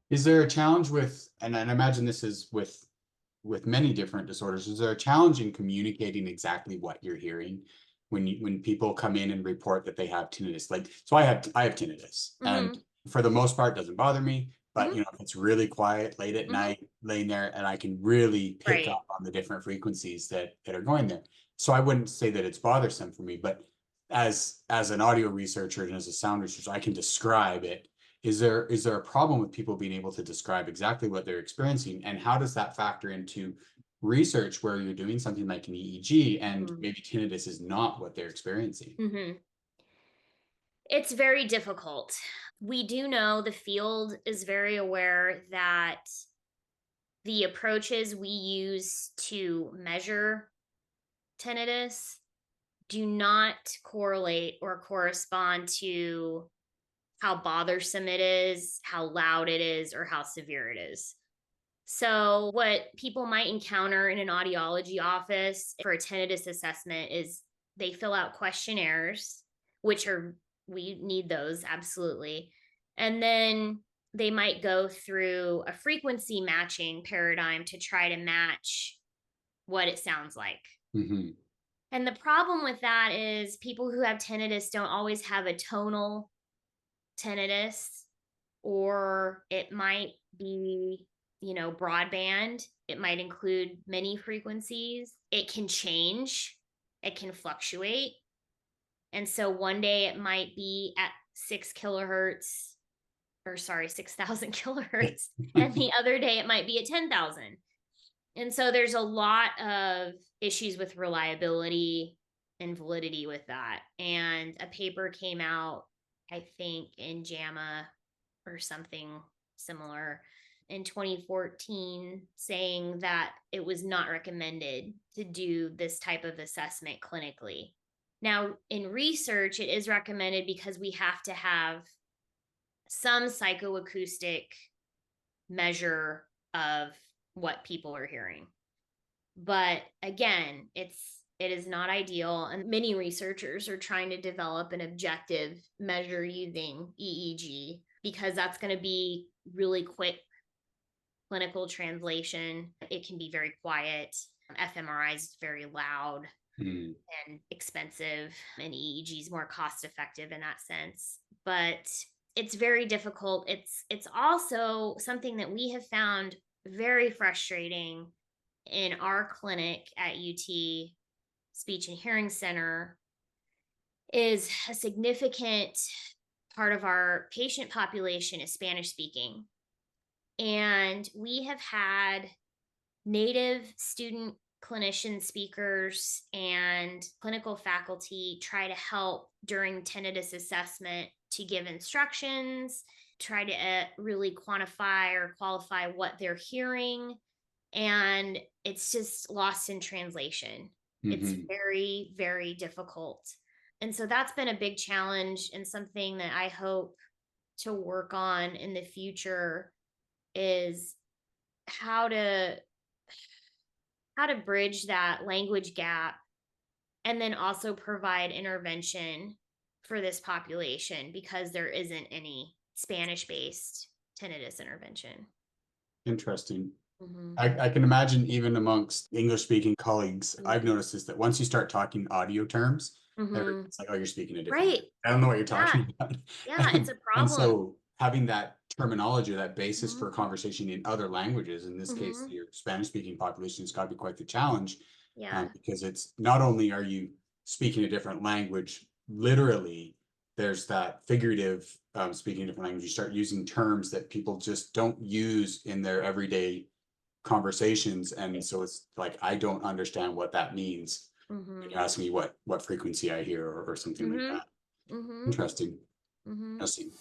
Is there a challenge with, and I imagine this is with many different disorders, is there a challenge in communicating exactly what you're hearing when people come in and report that they have tinnitus? Like, so I have tinnitus, and Mhm. for the most part, it doesn't bother me. But Mhm. if it's really quiet late at Mhm. night, laying there, and I can really pick Right. up on the different frequencies that are going there. So I wouldn't say that it's bothersome for me, but as an audio researcher and as a sound researcher, I can describe it. Is there a problem with people being able to describe exactly what they're experiencing, and how does that factor into research where you're doing something like an EEG and Mm. maybe tinnitus is not what they're experiencing? Mhm. It's very difficult. We do know the field is very aware that the approaches we use to measure tinnitus do not correlate or correspond to how bothersome it is, how loud it is, or how severe it is. So, what people might encounter in an audiology office for a tinnitus assessment is they fill out questionnaires, which are, we need those absolutely. And then they might go through a frequency matching paradigm to try to match what it sounds like. Hmm. And the problem with that is people who have tinnitus don't always have a tonal tinnitus, or it might be, broadband. It might include many frequencies. It can change, it can fluctuate. And so one day it might be at 6 kilohertz, or sorry, 6,000 kilohertz. And the other day it might be at 10,000. And so there's a lot of issues with reliability and validity with that. And a paper came out, I think, in JAMA or something similar in 2014, saying that it was not recommended to do this type of assessment clinically. Now, in research, it is recommended because we have to have some psychoacoustic measure of what people are hearing. But again, it is not ideal, and many researchers are trying to develop an objective measure using EEG because that's going to be really quick clinical translation. It can be very quiet. fMRI is very loud Mm. and expensive, and EEG is more cost effective in that sense. But it's very difficult. It's also something that we have found very frustrating in our clinic at UT Speech and Hearing Center. Is a significant part of our patient population is Spanish speaking. And we have had native student clinician speakers and clinical faculty try to help during tinnitus assessment to give instructions, try to really quantify or qualify what they're hearing. And it's just lost in translation. It's Hmm. very, very difficult. And so that's been a big challenge, and something that I hope to work on in the future is how to bridge that language gap, and then also provide intervention for this population because there isn't any Spanish based tinnitus intervention. Interesting. Hmm. I can imagine even amongst English speaking colleagues, Mm. I've noticed this, that once you start talking audio terms, Hmm. everyone's like, oh, you're speaking a different Right. language. I don't know what you're Yeah. talking about. Yeah. It's a And problem. so having that terminology, that basis Hmm. for conversation in other languages, in this case, Hmm. your Spanish speaking population, has got to be quite the challenge, Yeah. because it's not only are you speaking a different language, literally, there's that figurative speaking a different language. You start using terms that people just don't use in their everyday conversations, and so it's like I don't understand what that means when Hmm. you're asking me what frequency I hear, or something like Hmm. that. Hmm. Interesting. Hmm. Interesting.